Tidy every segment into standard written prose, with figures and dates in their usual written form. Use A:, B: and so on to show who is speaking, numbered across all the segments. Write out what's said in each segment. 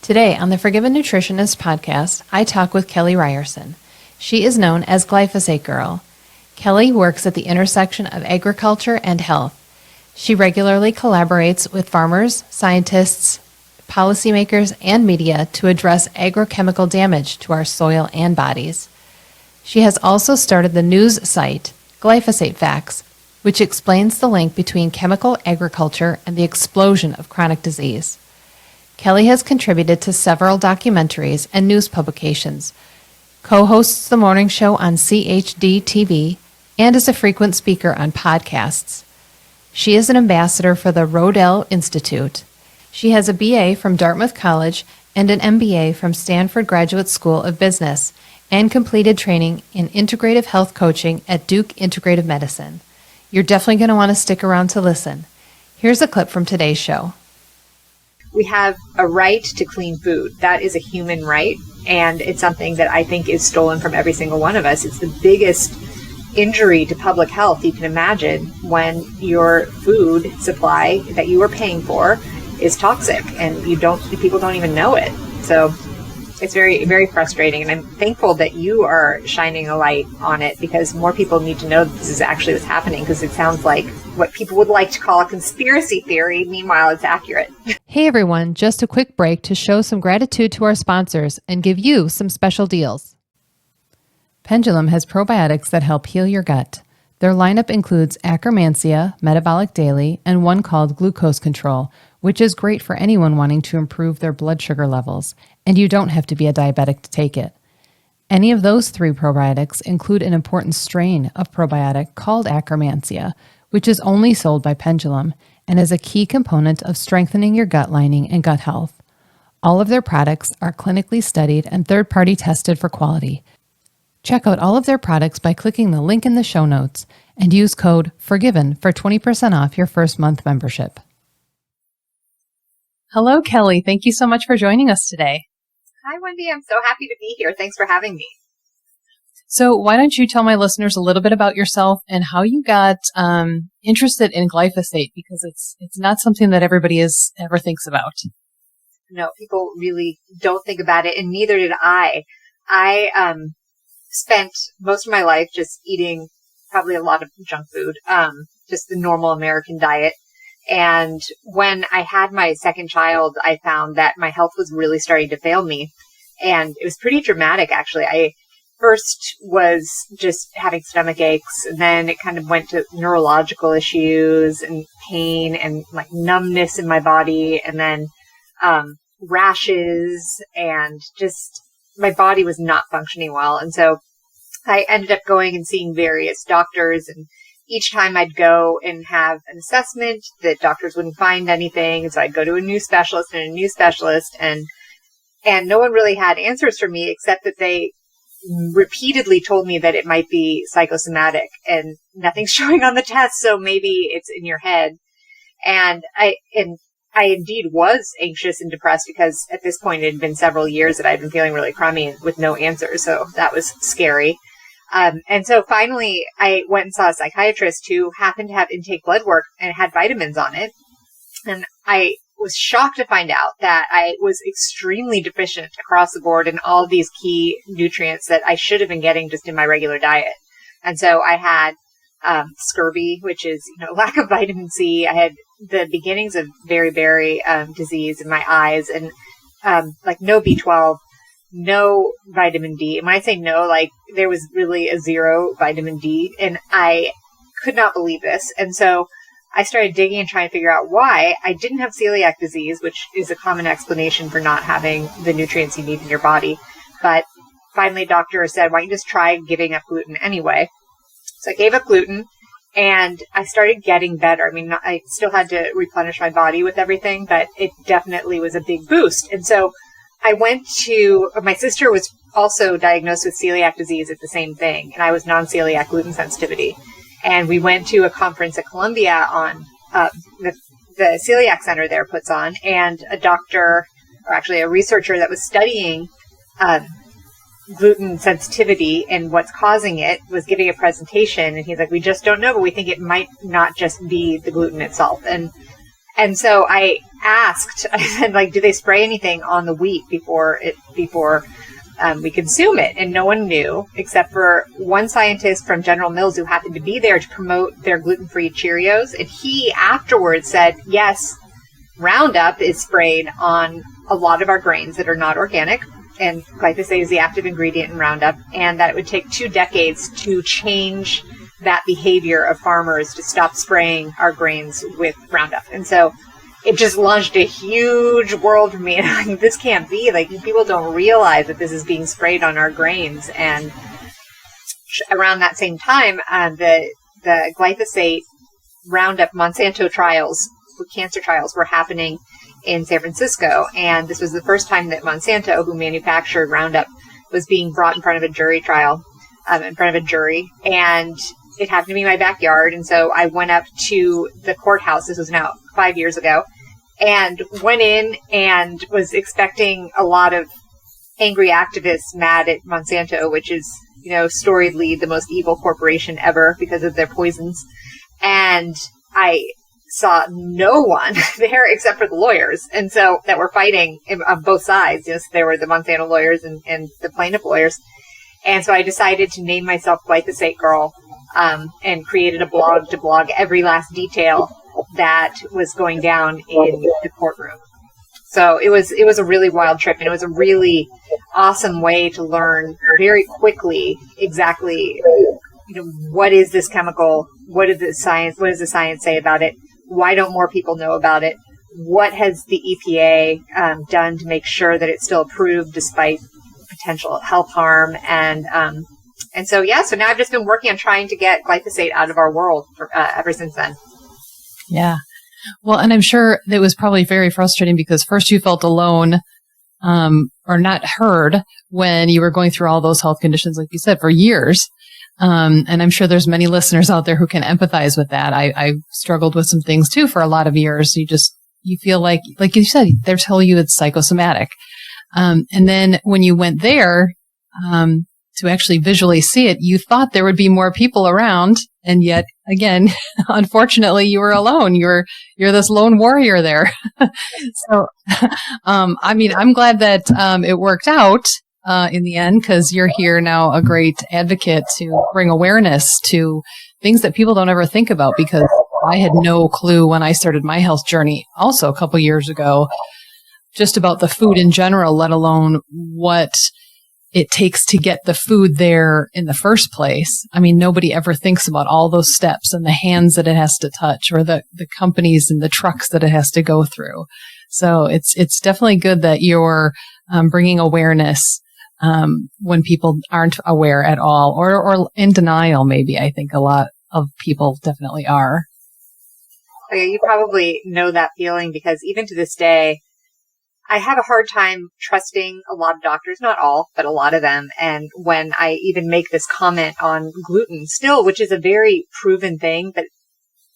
A: Today on the Forgive a Nutritionist podcast, I talk with Kelly Ryerson. She is known as Glyphosate Girl. Kelly works at the intersection of agriculture and health. She regularly collaborates with farmers, scientists, policymakers, and media to address agrochemical damage to our soil and bodies. She has also started the news site, Glyphosate Facts, which explains the link between chemical agriculture and the explosion of chronic disease. Kelly has contributed to several documentaries and news publications, co-hosts the morning show on CHDtv, and is a frequent speaker on podcasts. She is an ambassador for the Rodale Institute. She has a BA from Dartmouth College and an MBA from Stanford Graduate School of Business, and completed training in integrative health coaching at Duke Integrative Medicine. You're definitely going to want to stick around to listen. Here's a clip from today's show.
B: We have a right to clean food. That is a human right, and it's something that I think is stolen from every single one of us. It's the biggest injury to public health you can imagine when your food supply that you are paying for is toxic and people don't even know it. So it's very, very frustrating, and I'm thankful that you are shining a light on it because more people need to know that this is actually what's happening, because it sounds like what people would like to call a conspiracy theory. Meanwhile, it's accurate.
A: Hey everyone, just a quick break to show some gratitude to our sponsors and give you some special deals. Pendulum has probiotics that help heal your gut. Their lineup includes Akkermansia, Metabolic Daily, and one called Glucose Control, which is great for anyone wanting to improve their blood sugar levels, and you don't have to be a diabetic to take it. Any of those 3 probiotics include an important strain of probiotic called Akkermansia, which is only sold by Pendulum and is a key component of strengthening your gut lining and gut health. All of their products are clinically studied and third-party tested for quality. Check out all of their products by clicking the link in the show notes and use code FORGIVEN for 20% off your first month membership. Hello, Kelly. Thank you so much for joining us today.
B: Hi, Wendy. I'm so happy to be here. Thanks for having me.
A: So why don't you tell my listeners a little bit about yourself and how you got interested in glyphosate, because it's not something that everybody ever thinks about.
B: No, people really don't think about it, and neither did I. I spent most of my life just eating probably a lot of junk food, just the normal American diet. And when I had my second child, I found that my health was really starting to fail me. And it was pretty dramatic, actually. I first was just having stomach aches, and then it kind of went to neurological issues and pain and like numbness in my body, and then rashes, and just my body was not functioning well. And so I ended up going and seeing various doctors, and each time I'd go and have an assessment, the doctors wouldn't find anything. And so I'd go to a new specialist and a new specialist, and no one really had answers for me, except that they repeatedly told me that it might be psychosomatic and nothing's showing on the test. So maybe it's in your head. And I indeed was anxious and depressed, because at this point it had been several years that I'd been feeling really crummy with no answers. So that was scary. And so finally I went and saw a psychiatrist who happened to have intake blood work and had vitamins on it. And I was shocked to find out that I was extremely deficient across the board in all of these key nutrients that I should have been getting just in my regular diet. And so I had scurvy, which is, lack of vitamin C. I had the beginnings of beriberi disease in my eyes, and like no B12, no vitamin D. And when I say no, like there was really a 0 vitamin D, and I could not believe this. And so I started digging and trying to figure out why. I didn't have celiac disease, which is a common explanation for not having the nutrients you need in your body. But finally, a doctor said, why don't you just try giving up gluten anyway? So I gave up gluten, and I started getting better. I mean, I still had to replenish my body with everything, but it definitely was a big boost. And so I went to, my sister was also diagnosed with celiac disease at the same thing, and I was non-celiac gluten sensitivity. And we went to a conference at Columbia on the Celiac Center there puts on, and a doctor, or actually a researcher that was studying gluten sensitivity and what's causing it, was giving a presentation, and he's like, we just don't know, but we think it might not just be the gluten itself. And And so I asked, I said, like, do they spray anything on the wheat before we consume it? And no one knew, except for one scientist from General Mills who happened to be there to promote their gluten-free Cheerios. And he afterwards said, yes, Roundup is sprayed on a lot of our grains that are not organic, and glyphosate is the active ingredient in Roundup, and that it would take 2 decades to change that behavior of farmers to stop spraying our grains with Roundup. And so it just launched a huge world for me. And I'm like, this can't be. Like, people don't realize that this is being sprayed on our grains. And around that same time, the glyphosate Roundup Monsanto trials, cancer trials, were happening in San Francisco. And this was the first time that Monsanto, who manufactured Roundup, was being brought in front of a jury trial, in front of a jury. And it happened to be my backyard. And so I went up to the courthouse. This was now 5 years ago, and went in and was expecting a lot of angry activists mad at Monsanto, which is, storiedly the most evil corporation ever because of their poisons. And I saw no one there except for the lawyers, and so that were fighting on both sides. Yes, there were the Monsanto lawyers and the plaintiff lawyers. And so I decided to name myself Glyphosate Girl, and created a blog to blog every last detail that was going down in the courtroom. So it was a really wild trip, and it was a really awesome way to learn very quickly exactly, what is this chemical? What does the science say about it? Why don't more people know about it? What has the EPA done to make sure that it's still approved despite potential health harm? And so now I've just been working on trying to get glyphosate out of our world ever since then.
A: Yeah. Well, and I'm sure it was probably very frustrating because first you felt alone, or not heard when you were going through all those health conditions, like you said, for years. And I'm sure there's many listeners out there who can empathize with that. I struggled with some things too for a lot of years. You feel like you said, they're telling you it's psychosomatic. And then when you went there, to actually visually see it, you thought there would be more people around. And yet again, unfortunately, you were alone. You're this lone warrior there. So, I'm glad that, it worked out, in the end, because you're here now, a great advocate to bring awareness to things that people don't ever think about, because I had no clue when I started my health journey also a couple years ago, just about the food in general, let alone what it takes to get the food there in the first place. I mean, nobody ever thinks about all those steps and the hands that it has to touch, or the companies and the trucks that it has to go through. So it's definitely good that you're bringing awareness when people aren't aware at all, or in denial. Maybe I think a lot of people definitely are.
B: Oh, yeah, you probably know that feeling, because even to this day, I have a hard time trusting a lot of doctors, not all, but a lot of them. And when I even make this comment on gluten still, which is a very proven thing, but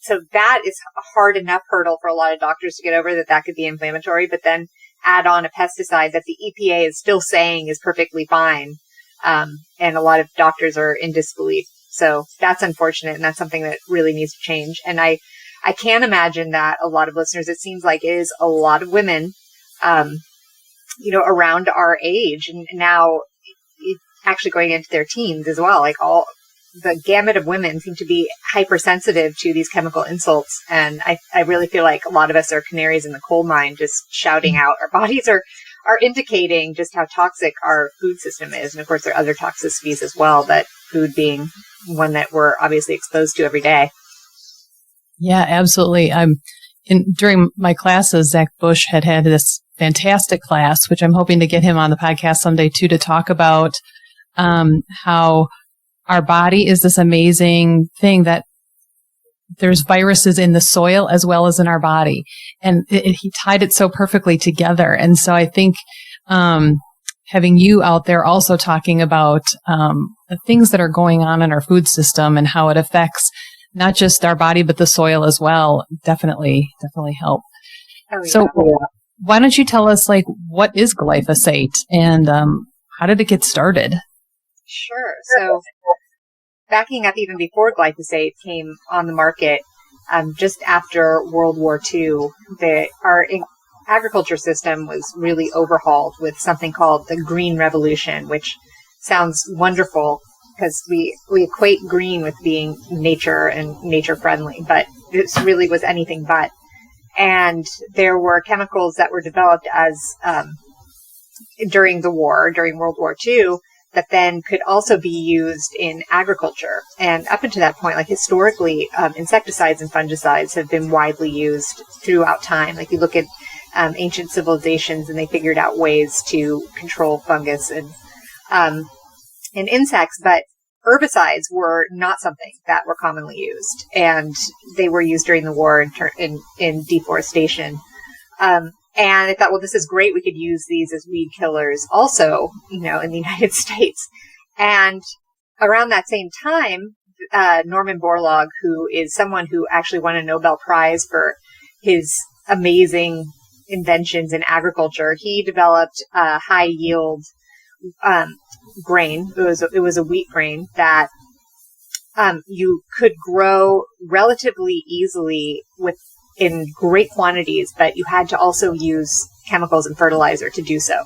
B: so that is a hard enough hurdle for a lot of doctors to get over, that could be inflammatory, but then add on a pesticide that the EPA is still saying is perfectly fine. And a lot of doctors are in disbelief. So that's unfortunate. And that's something that really needs to change. And I can't imagine that a lot of listeners, it seems like it is a lot of women, around our age, and now actually going into their teens as well. Like all the gamut of women seem to be hypersensitive to these chemical insults. And I really feel like a lot of us are canaries in the coal mine, just shouting out. Our bodies are indicating just how toxic our food system is. And of course, there are other toxicities as well, but food being one that we're obviously exposed to every day.
A: Yeah, absolutely. During my classes, Zach Bush had this fantastic class, which I'm hoping to get him on the podcast someday too, to talk about how our body is this amazing thing, that there's viruses in the soil as well as in our body. And he tied it so perfectly together. And so I think having you out there also talking about the things that are going on in our food system and how it affects not just our body, but the soil as well, definitely help.
B: Oh, yeah.
A: So why don't you tell us, what is glyphosate, and how did it get started?
B: Sure. So backing up even before glyphosate came on the market, just after World War II, our agriculture system was really overhauled with something called the Green Revolution, which sounds wonderful because we equate green with being nature and nature friendly, but this really was anything but. And there were chemicals that were developed as during World War II, that then could also be used in agriculture. And up until that point, like historically, insecticides and fungicides have been widely used throughout time. Like you look at ancient civilizations, and they figured out ways to control fungus and insects, but herbicides were not something that were commonly used, and they were used during the war in deforestation. And I thought, well, this is great. We could use these as weed killers also, in the United States. And around that same time, Norman Borlaug, who is someone who actually won a Nobel Prize for his amazing inventions in agriculture, he developed a high yield grain. It was a wheat grain that you could grow relatively easily in great quantities, but you had to also use chemicals and fertilizer to do so.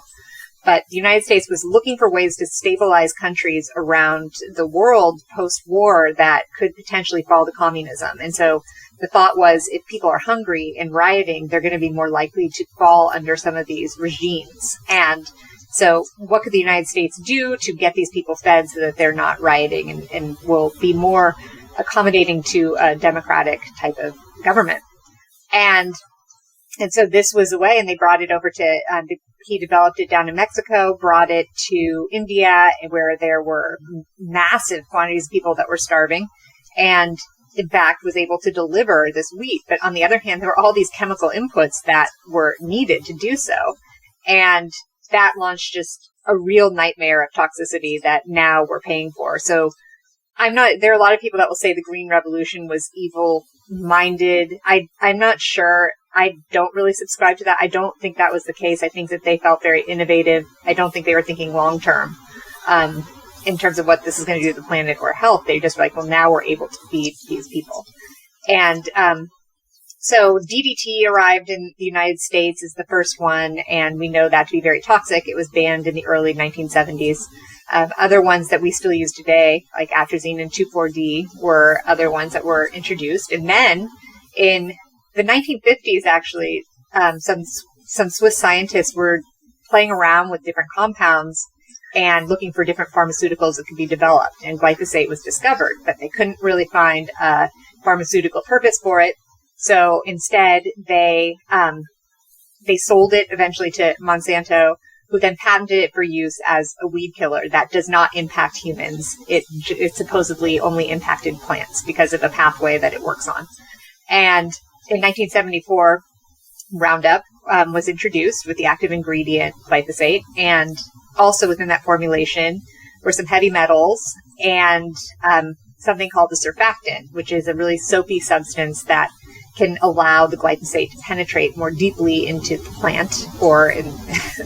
B: But the United States was looking for ways to stabilize countries around the world post-war that could potentially fall to communism. And so the thought was, if people are hungry and rioting, they're going to be more likely to fall under some of these regimes. And so what could the United States do to get these people fed so that they're not rioting and will be more accommodating to a democratic type of government? And so this was a way, and they brought it over to, he developed it down in Mexico, brought it to India, where there were massive quantities of people that were starving, and in fact was able to deliver this wheat. But on the other hand, there were all these chemical inputs that were needed to do so. And that launched just a real nightmare of toxicity that now we're paying for. So there are a lot of people that will say the Green Revolution was evil-minded. I'm not sure. I don't really subscribe to that. I don't think that was the case. I think that they felt very innovative. I don't think they were thinking long-term in terms of what this is going to do to the planet or health. They just were like, well, now we're able to feed these people. And so DDT arrived in the United States as the first one, and we know that to be very toxic. It was banned in the early 1970s. Other ones that we still use today, like atrazine and 2,4-D, were other ones that were introduced. And then in the 1950s, actually, some Swiss scientists were playing around with different compounds and looking for different pharmaceuticals that could be developed. And glyphosate was discovered, but they couldn't really find a pharmaceutical purpose for it. So instead, they sold it eventually to Monsanto, who then patented it for use as a weed killer that does not impact humans. It supposedly only impacted plants because of the pathway that it works on. And in 1974, Roundup was introduced with the active ingredient glyphosate, and also within that formulation were some heavy metals and something called the surfactant, which is a really soapy substance that can allow the glyphosate to penetrate more deeply into the plant, or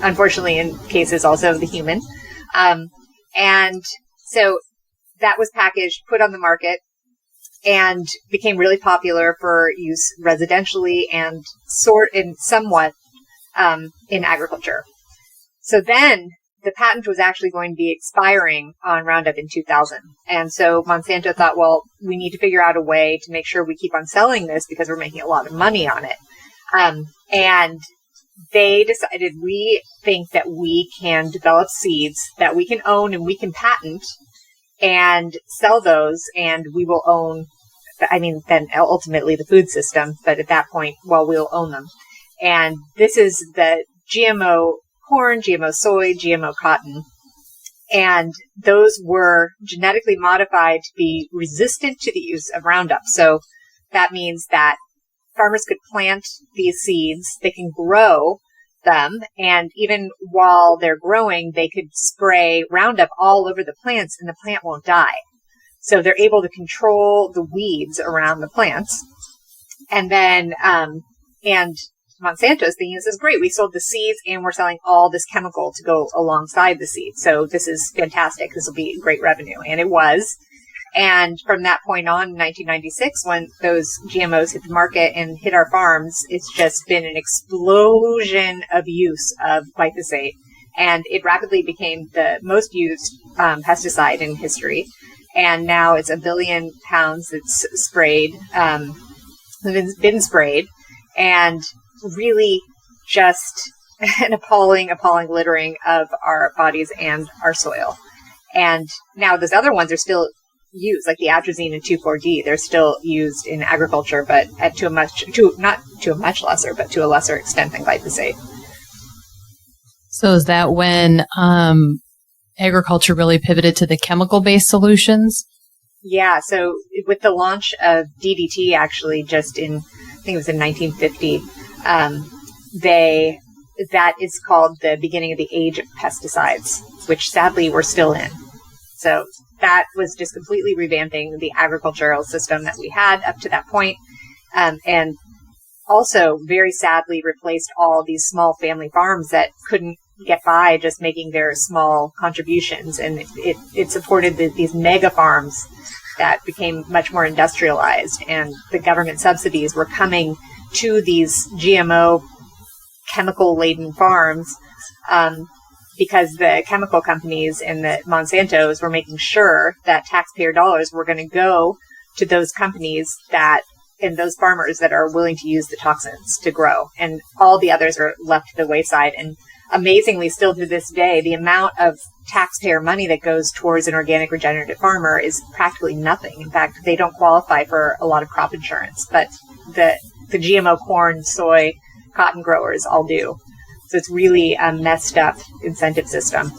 B: unfortunately in cases also the human. And so that was packaged, put on the market, and became really popular for use residentially and somewhat in agriculture. So then the patent was actually going to be expiring on Roundup in 2000. And so Monsanto thought, well, we need to figure out a way to make sure we keep on selling this because we're making a lot of money on it. And they decided, we think that we can develop seeds that we can own and we can patent and sell those, and we will own, then ultimately the food system, but at that point, we'll own them. And this is the GMO corn, GMO soy, GMO cotton. And those were genetically modified to be resistant to the use of Roundup. So that means that farmers could plant these seeds, they can grow them, and even while they're growing, they could spray Roundup all over the plants and the plant won't die. So they're able to control the weeds around the plants. And then, and Monsanto's thinking, this is great. We sold the seeds and we're selling all this chemical to go alongside the seeds. So this is fantastic. This will be great revenue. And it was. And from that point on in 1996, when those GMOs hit the market and hit our farms, it's just been an explosion of use of glyphosate. And it rapidly became the most used pesticide in history. And now it's 1 billion pounds that's sprayed, been sprayed, and really just an appalling littering of our bodies and our soil. And now those other ones are still used, like the atrazine and 2,4-D. They're still used in agriculture, but to a lesser extent than glyphosate.
A: So is that when agriculture really pivoted to the chemical-based solutions?
B: Yeah. So with the launch of DDT, actually, just in, I think it was in 1950, that is called the beginning of the age of pesticides, which sadly we're still in. So that was just completely revamping the agricultural system that we had up to that point, and also very sadly replaced all these small family farms that couldn't get by just making their small contributions. And it supported these mega farms that became much more industrialized, and the government subsidies were coming to these GMO chemical-laden farms because the chemical companies and the Monsantos were making sure that taxpayer dollars were going to go to those companies and those farmers that are willing to use the toxins to grow. And all the others are left to the wayside. And amazingly, still to this day, the amount of taxpayer money that goes towards an organic regenerative farmer is practically nothing. In fact, they don't qualify for a lot of crop insurance, but the GMO corn, soy, cotton growers all do. So it's really a messed up incentive system.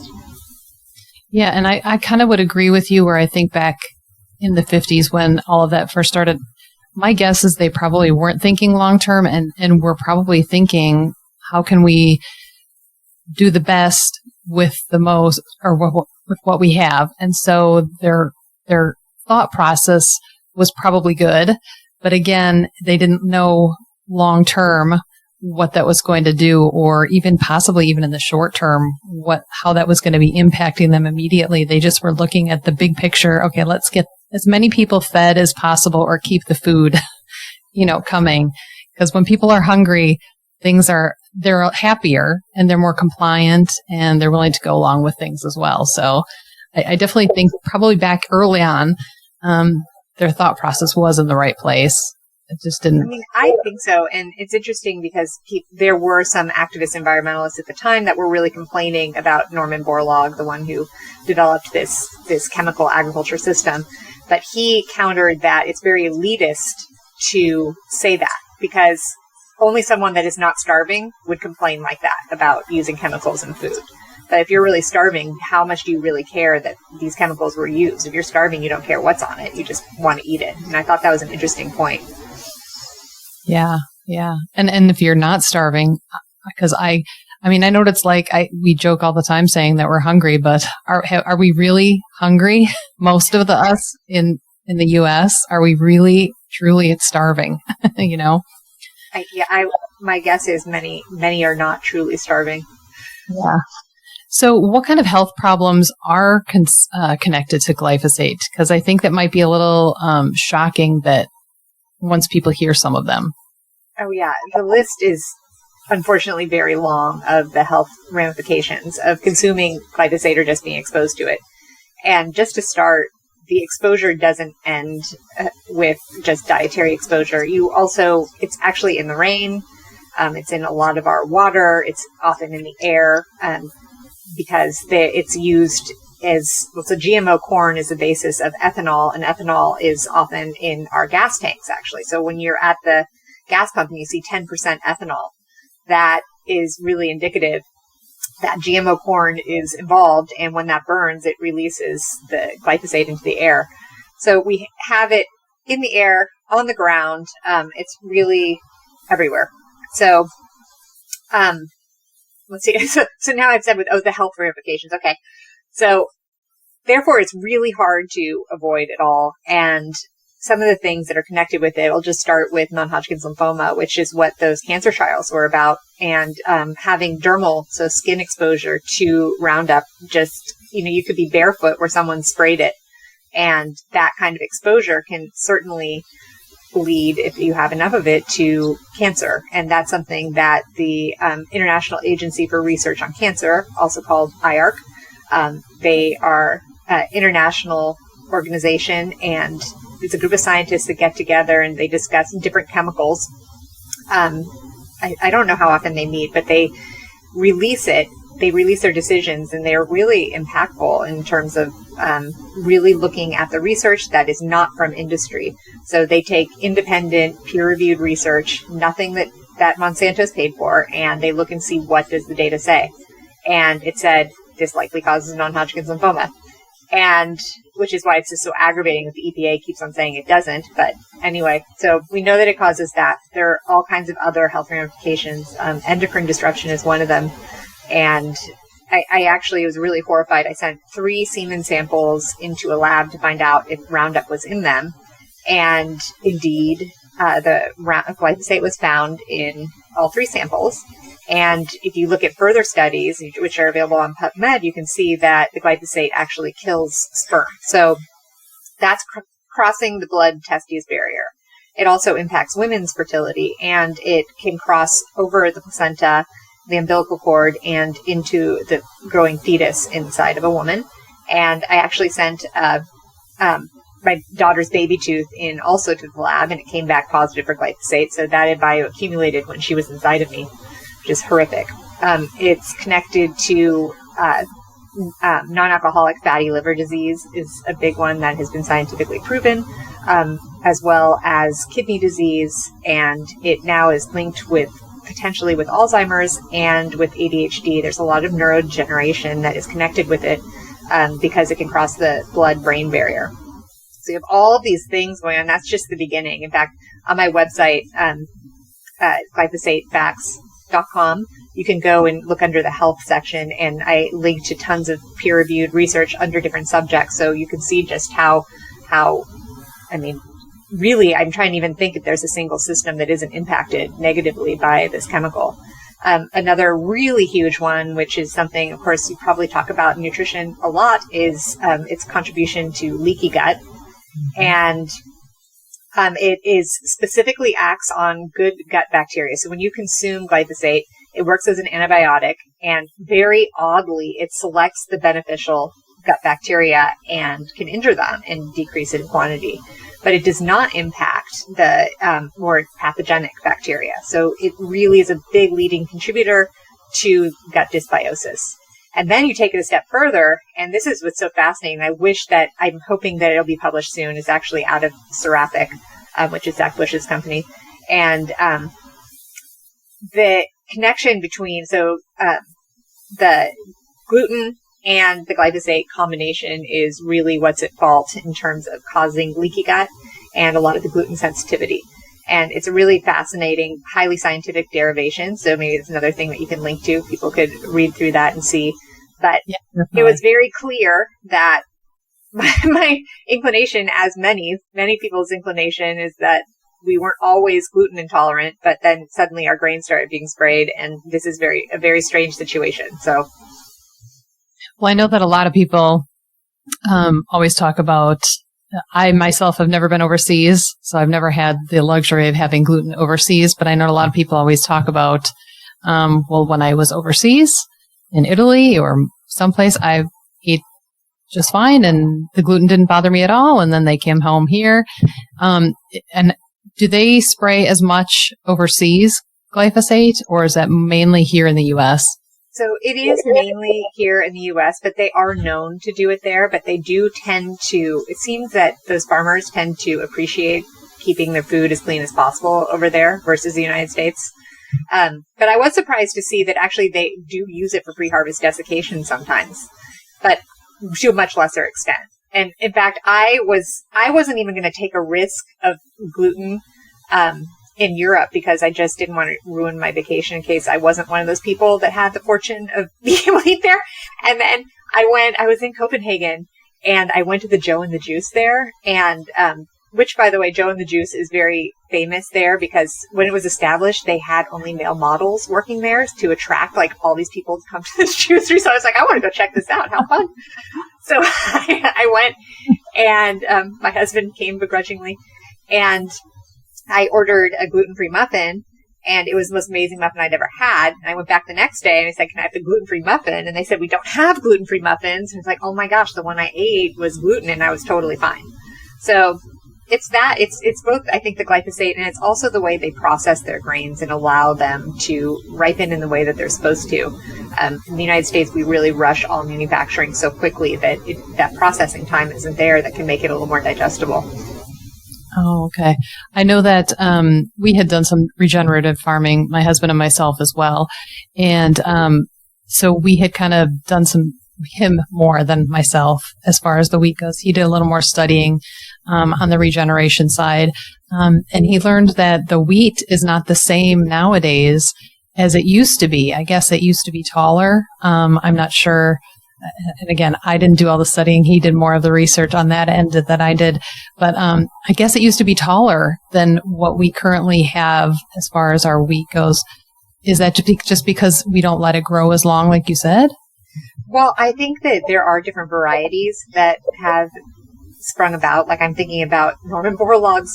A: Yeah, and I kind of would agree with you where I think back in the 50s when all of that first started, my guess is they probably weren't thinking long-term and were probably thinking, how can we do the best with the most, or with what we have? And so their thought process was probably good. But again, they didn't know long-term what that was going to do, or even possibly even in the short term, how that was going to be impacting them immediately. They just were looking at the big picture. Okay, let's get as many people fed as possible, or keep the food, coming. Because when people are hungry, they're happier and they're more compliant and they're willing to go along with things as well. So I definitely think probably back early on, their thought process was in the right place. It just didn't.
B: I think so. And it's interesting because there were some activist environmentalists at the time that were really complaining about Norman Borlaug, the one who developed this chemical agriculture system. But he countered that it's very elitist to say that, because only someone that is not starving would complain like that about using chemicals in food. But if you're really starving, how much do you really care that these chemicals were used? If you're starving, you don't care what's on it. You just want to eat it. And I thought that was an interesting point.
A: Yeah. And if you're not starving, because I know what it's like. We joke all the time saying that we're hungry, but are we really hungry? Most of us in the U.S., are we really truly starving?
B: My guess is many are not truly starving.
A: Yeah. So what kind of health problems are connected to glyphosate? Because I think that might be a little shocking that once people hear some of them.
B: Oh, yeah. The list is unfortunately very long of the health ramifications of consuming glyphosate or just being exposed to it. And just to start, the exposure doesn't end with just dietary exposure. It's actually in the rain. It's in a lot of our water. It's often in the air because it's used so GMO corn is the basis of ethanol, and ethanol is often in our gas tanks, actually. So when you're at the gas pump and you see 10% ethanol, that is really indicative that GMO corn is involved, and when that burns, it releases the glyphosate into the air. So we have it in the air, on the ground. It's really everywhere. So let's see. So now I've said the health ramifications. Okay. So therefore, it's really hard to avoid it all. And some of the things that are connected with it, I'll just start with non-Hodgkin's lymphoma, which is what those cancer trials were about. And having dermal, so skin exposure to Roundup, you could be barefoot where someone sprayed it And that kind of exposure can certainly lead, if you have enough of it, to cancer. And that's something that the International Agency for Research on Cancer, also called IARC, they are an international organization, and it's a group of scientists that get together and they discuss different chemicals. I don't know how often they meet, but they release it. They release their decisions, and they're really impactful in terms of really looking at the research that is not from industry. So they take independent, peer-reviewed research, nothing that Monsanto's paid for, and they look and see what does the data say. And it said this likely causes non-Hodgkin's lymphoma, and which is why it's just so aggravating that the EPA keeps on saying it doesn't. But anyway, so we know that it causes that. There are all kinds of other health ramifications. Endocrine disruption is one of them. And I actually was really horrified. I sent 3 semen samples into a lab to find out if Roundup was in them. And indeed, the glyphosate was found in all 3 samples. And if you look at further studies, which are available on PubMed, you can see that the glyphosate actually kills sperm. So that's crossing the blood-testes barrier. It also impacts women's fertility, and it can cross over the placenta, the umbilical cord, and into the growing fetus inside of a woman. And I actually sent my daughter's baby tooth in also to the lab, and it came back positive for glyphosate. So that had bioaccumulated when she was inside of me, which is horrific. It's connected to non-alcoholic fatty liver disease is a big one that has been scientifically proven, as well as kidney disease. And it now is linked potentially with Alzheimer's and with ADHD. There's a lot of neurodegeneration that is connected with it because it can cross the blood-brain barrier. So you have all of these things going on. That's just the beginning. In fact, on my website, glyphosatefacts.com, you can go and look under the health section, and I link to tons of peer-reviewed research under different subjects, so you can see just how really, I'm trying to even think if there's a single system that isn't impacted negatively by this chemical. Another really huge one, which is something, of course, you probably talk about in nutrition a lot, is its contribution to leaky gut. And it specifically acts on good gut bacteria. So when you consume glyphosate, it works as an antibiotic, and very oddly, it selects the beneficial gut bacteria and can injure them and decrease it in quantity. But it does not impact the more pathogenic bacteria. So it really is a big leading contributor to gut dysbiosis. And then you take it a step further, and this is what's so fascinating. I'm hoping that it'll be published soon. It's actually out of Seraphic, which is Zach Bush's company. And the connection between, the gluten and the glyphosate combination is really what's at fault in terms of causing leaky gut and a lot of the gluten sensitivity. And it's a really fascinating, highly scientific derivation. So maybe it's another thing that you can link to. People could read through that and see. But it was very clear that my inclination, as many people's inclination, is that we weren't always gluten intolerant, but then suddenly our grains started being sprayed, and this is a very strange situation. So,
A: well, I know that a lot of people always talk about. I myself have never been overseas, so I've never had the luxury of having gluten overseas. But I know a lot of people always talk about, when I was overseas in Italy or someplace, I ate just fine, and the gluten didn't bother me at all. And then they came home here, and do they spray as much overseas glyphosate, or is that mainly here in the U.S.?
B: So it is mainly here in the U.S., but they are known to do it there. But they do it seems that those farmers tend to appreciate keeping their food as clean as possible over there versus the United States. But I was surprised to see that actually they do use it for pre-harvest desiccation sometimes, but to a much lesser extent. And in fact, I wasn't even going to take a risk of gluten in Europe because I just didn't want to ruin my vacation in case I wasn't one of those people that had the fortune of being able to eat there. And then I was in Copenhagen, and I went to the Joe and the Juice there, and which, by the way, Joe and the Juice is very famous there because when it was established, they had only male models working there to attract all these people to come to this juicery. So I was like, I want to go check this out. How fun. So I went And my husband came begrudgingly, and I ordered a gluten-free muffin, and it was the most amazing muffin I'd ever had. And I went back the next day and I said, can I have the gluten-free muffin? And they said, we don't have gluten-free muffins. And it's like, oh my gosh, the one I ate was gluten and I was totally fine. So it's both, I think, the glyphosate, and it's also the way they process their grains and allow them to ripen in the way that they're supposed to. In the United States, we really rush all manufacturing so quickly that that processing time isn't there that can make it a little more digestible.
A: Oh, okay. I know that we had done some regenerative farming, my husband and myself as well. And so we had kind of done him more than myself as far as the wheat goes. He did a little more studying on the regeneration side. And he learned that the wheat is not the same nowadays as it used to be. I guess it used to be taller. I'm not sure. And again, I didn't do all the studying. He did more of the research on that end than I did. But I guess it used to be taller than what we currently have as far as our wheat goes. Is that just because we don't let it grow as long, like you said?
B: Well, I think that there are different varieties that have sprung about. Like I'm thinking about Norman Borlaug's,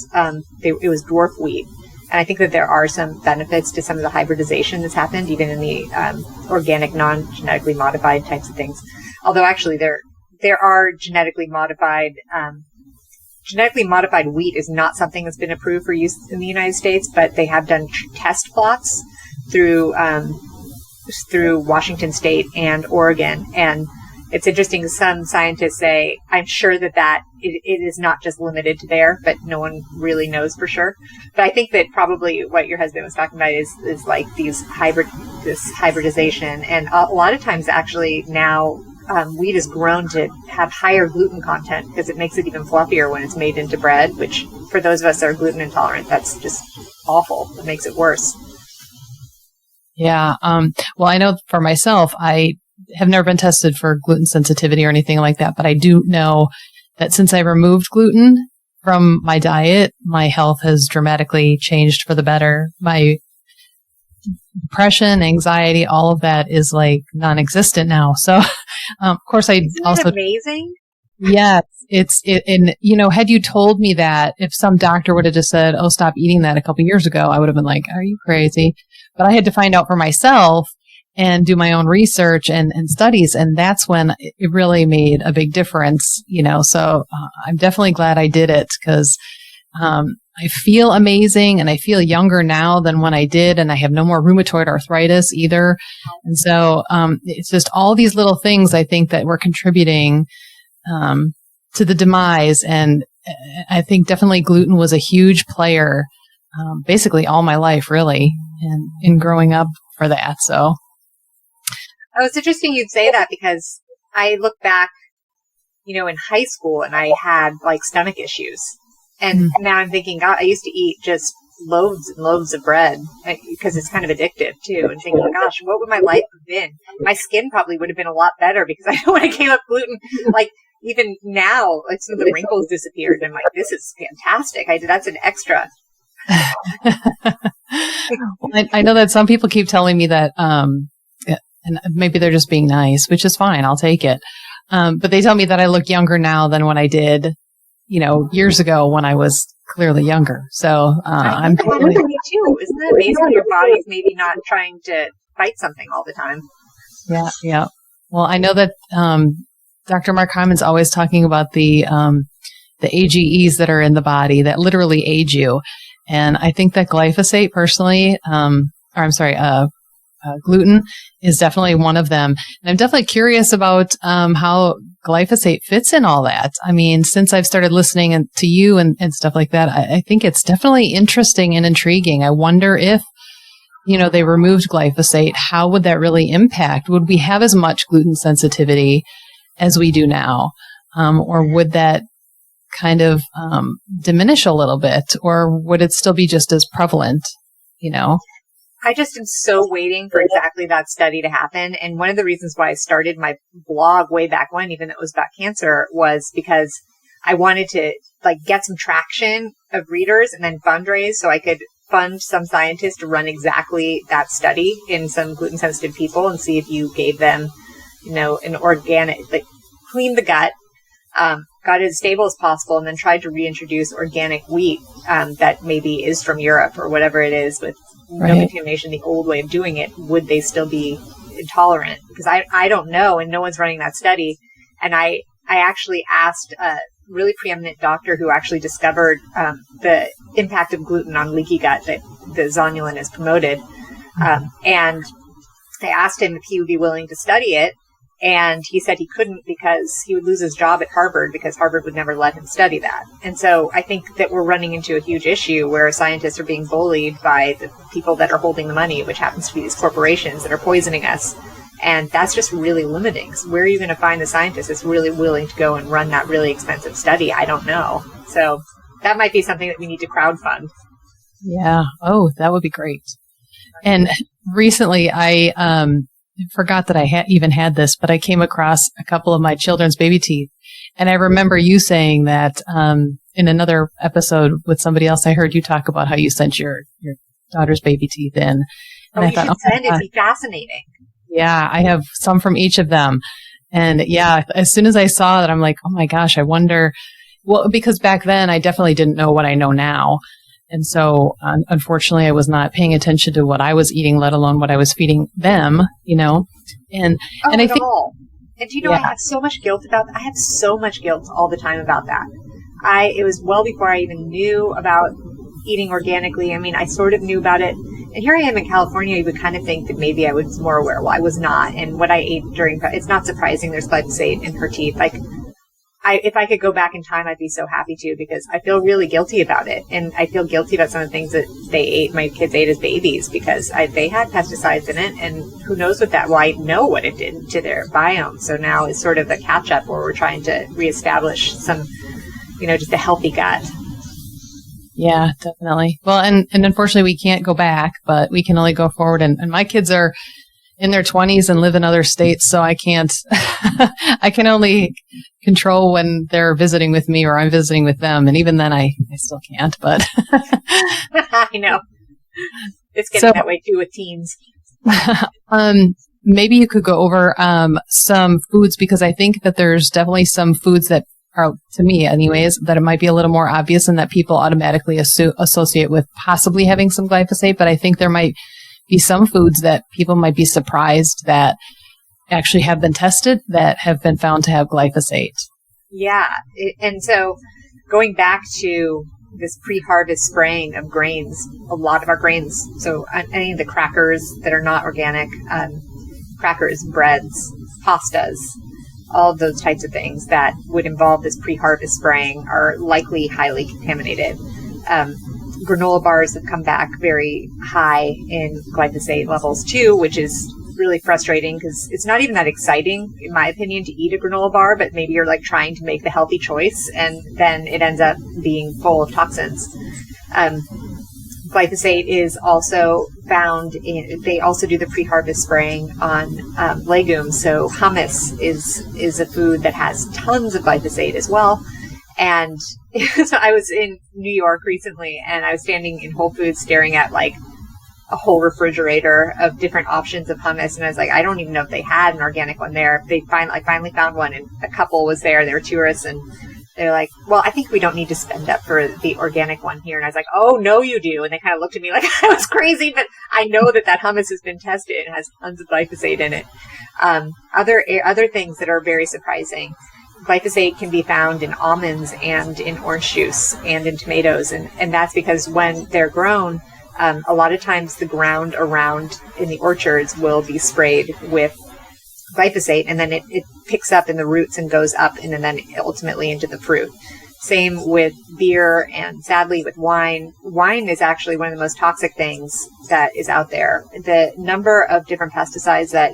B: it was dwarf wheat. And I think that there are some benefits to some of the hybridization that's happened, even in the organic, non-genetically modified types of things. Although actually there are genetically modified wheat is not something that's been approved for use in the United States, but they have done test plots through Washington State and Oregon. And it's interesting. Some scientists say, I'm sure that it is not just limited to there, but no one really knows for sure. But I think that probably what your husband was talking about is like this hybridization. And a lot of times actually now wheat is grown to have higher gluten content because it makes it even fluffier when it's made into bread, which for those of us that are gluten intolerant, that's just awful. It makes it worse.
A: Yeah. Well, I know for myself, I have never been tested for gluten sensitivity or anything like that, but I do know that since I removed gluten from my diet, my health has dramatically changed for the better. My depression, anxiety, all of that is like non-existent now. So, of course,
B: Isn't that amazing?
A: Yes, and had you told me that, if some doctor would have just said, "Oh, stop eating that," a couple of years ago, I would have been like, "Are you crazy?" But I had to find out for myself and do my own research and studies, and that's when it really made a big difference. So I'm definitely glad I did it because I feel amazing and I feel younger now than when I did, and I have no more rheumatoid arthritis either. And so it's just all these little things I think that were contributing to the demise. And I think definitely gluten was a huge player, basically all my life, really, and in growing up for that. So.
B: Oh, it's interesting you'd say that because I look back, in high school and I had like stomach issues. And now I'm thinking, God, I used to eat just loaves and loaves of bread because it's kind of addictive too. And thinking, gosh, what would my life have been? My skin probably would have been a lot better because I know when I came up gluten, like even now, like some of the wrinkles disappeared. And I'm like, this is fantastic. That's an extra.
A: I know that some people keep telling me that, and maybe they're just being nice, which is fine. I'll take it. But they tell me that I look younger now than when I did, years ago when I was clearly younger. So I'm totally.
B: Me too. Isn't that amazing? Your body's maybe not trying to fight something all the time.
A: Yeah, yeah. Well, I know that Dr. Mark Hyman's always talking about the AGEs that are in the body that literally age you, and I think that glyphosate, personally, gluten is definitely one of them. And I'm definitely curious about how glyphosate fits in all that. I mean, since I've started listening to you and stuff like that, I think it's definitely interesting and intriguing. I wonder if, they removed glyphosate, how would that really impact? Would we have as much gluten sensitivity as we do now? Or would that kind of diminish a little bit? Or would it still be just as prevalent,
B: I just am so waiting for exactly that study to happen. And one of the reasons why I started my blog way back when, even though it was about cancer, was because I wanted to get some traction of readers and then fundraise so I could fund some scientists to run exactly that study in some gluten sensitive people and see if you gave them, an organic, clean the gut, got it as stable as possible, and then tried to reintroduce organic wheat that maybe is from Europe or whatever it is with no contamination, the old way of doing it, would they still be intolerant? Because I don't know, and no one's running that study. And I actually asked a really preeminent doctor who actually discovered the impact of gluten on leaky gut that the zonulin is promoted. And I asked him if he would be willing to study it. And he said he couldn't because he would lose his job at Harvard because Harvard would never let him study that. And so I think that we're running into a huge issue where scientists are being bullied by the people that are holding the money, which happens to be these corporations that are poisoning us. And that's just really limiting. So where are you going to find the scientist that's really willing to go and run that really expensive study? I don't know. So that might be something that we need to crowdfund.
A: Yeah. Oh, that would be great. And recently I forgot that I even had this, but I came across a couple of my children's baby teeth. And I remember you saying that in another episode with somebody else, I heard you talk about how you sent your daughter's baby teeth in. And I thought,
B: send it. It'd be fascinating.
A: Yeah, I have some from each of them. And yeah, as soon as I saw that, I'm like, oh my gosh, I wonder. Well, because back then I definitely didn't know what I know now. And so unfortunately, I was not paying attention to what I was eating, let alone what I was feeding them, And I think.
B: And do you know, I have so much guilt about that. I have so much guilt all the time about that. It was well before I even knew about eating organically. I mean, I sort of knew about it. And here I am in California, you would kind of think that maybe I was more aware. Well, I was not. And what I ate it's not surprising there's glyphosate in her teeth. Like, if I could go back in time, I'd be so happy to, because I feel really guilty about it. And I feel guilty about some of the things that my kids ate as babies, because they had pesticides in it. And who knows well, I know what it did to their biome. So now it's sort of a catch up where we're trying to reestablish some, just a healthy gut.
A: Yeah, definitely. Well, and unfortunately we can't go back, but we can only go forward. And my kids are in their 20s and live in other states, so I can't, I can only control when they're visiting with me or I'm visiting with them. And even then I still can't, but.
B: I know. It's getting that way too with teens.
A: Maybe you could go over some foods, because I think that there's definitely some foods that are, to me anyways, that it might be a little more obvious and that people automatically associate with possibly having some glyphosate. But I think there might be some foods that people might be surprised that actually have been tested that have been found to have glyphosate.
B: Yeah. And so going back to this pre-harvest spraying of grains, a lot of our grains, so any of the crackers that are not organic, crackers, breads, pastas, all of those types of things that would involve this pre-harvest spraying are likely highly contaminated. Granola bars have come back very high in glyphosate levels too, which is really frustrating because it's not even that exciting, in my opinion, to eat a granola bar, but maybe you're like trying to make the healthy choice and then it ends up being full of toxins. Glyphosate is also found they also do the pre-harvest spraying on legumes. So hummus is a food that has tons of glyphosate as well. And so I was in New York recently and I was standing in Whole Foods staring at like a whole refrigerator of different options of hummus. And I was like, I don't even know if they had an organic one there. I finally found one, and a couple was there. They were tourists, and they're like, well, I think we don't need to spend up for the organic one here. And I was like, oh, no, you do. And they kind of looked at me like I was crazy, but I know that hummus has been tested and has tons of glyphosate in it. Other things that are very surprising. Glyphosate can be found in almonds and in orange juice and in tomatoes. And that's because when they're grown, a lot of times the ground around in the orchards will be sprayed with glyphosate, and then it picks up in the roots and goes up and then ultimately into the fruit. Same with beer, and sadly with wine. Wine is actually one of the most toxic things that is out there. The number of different pesticides that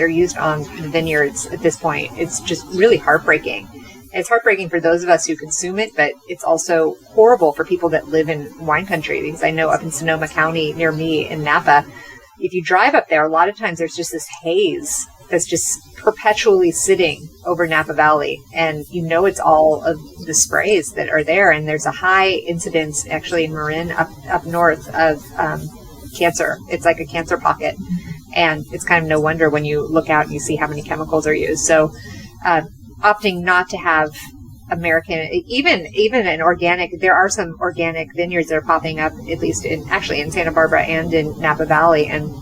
B: are used on the vineyards at this point, it's just really heartbreaking. It's heartbreaking for those of us who consume it, but it's also horrible for people that live in wine country, because I know up in Sonoma County near me in Napa, if you drive up there, a lot of times there's just this haze that's just perpetually sitting over Napa Valley. And it's all of the sprays that are there. And there's a high incidence actually in Marin up north of cancer. It's like a cancer pocket. And it's kind of no wonder when you look out and you see how many chemicals are used. So opting not to have American, even in organic, there are some organic vineyards that are popping up, at least in Santa Barbara and in Napa Valley. And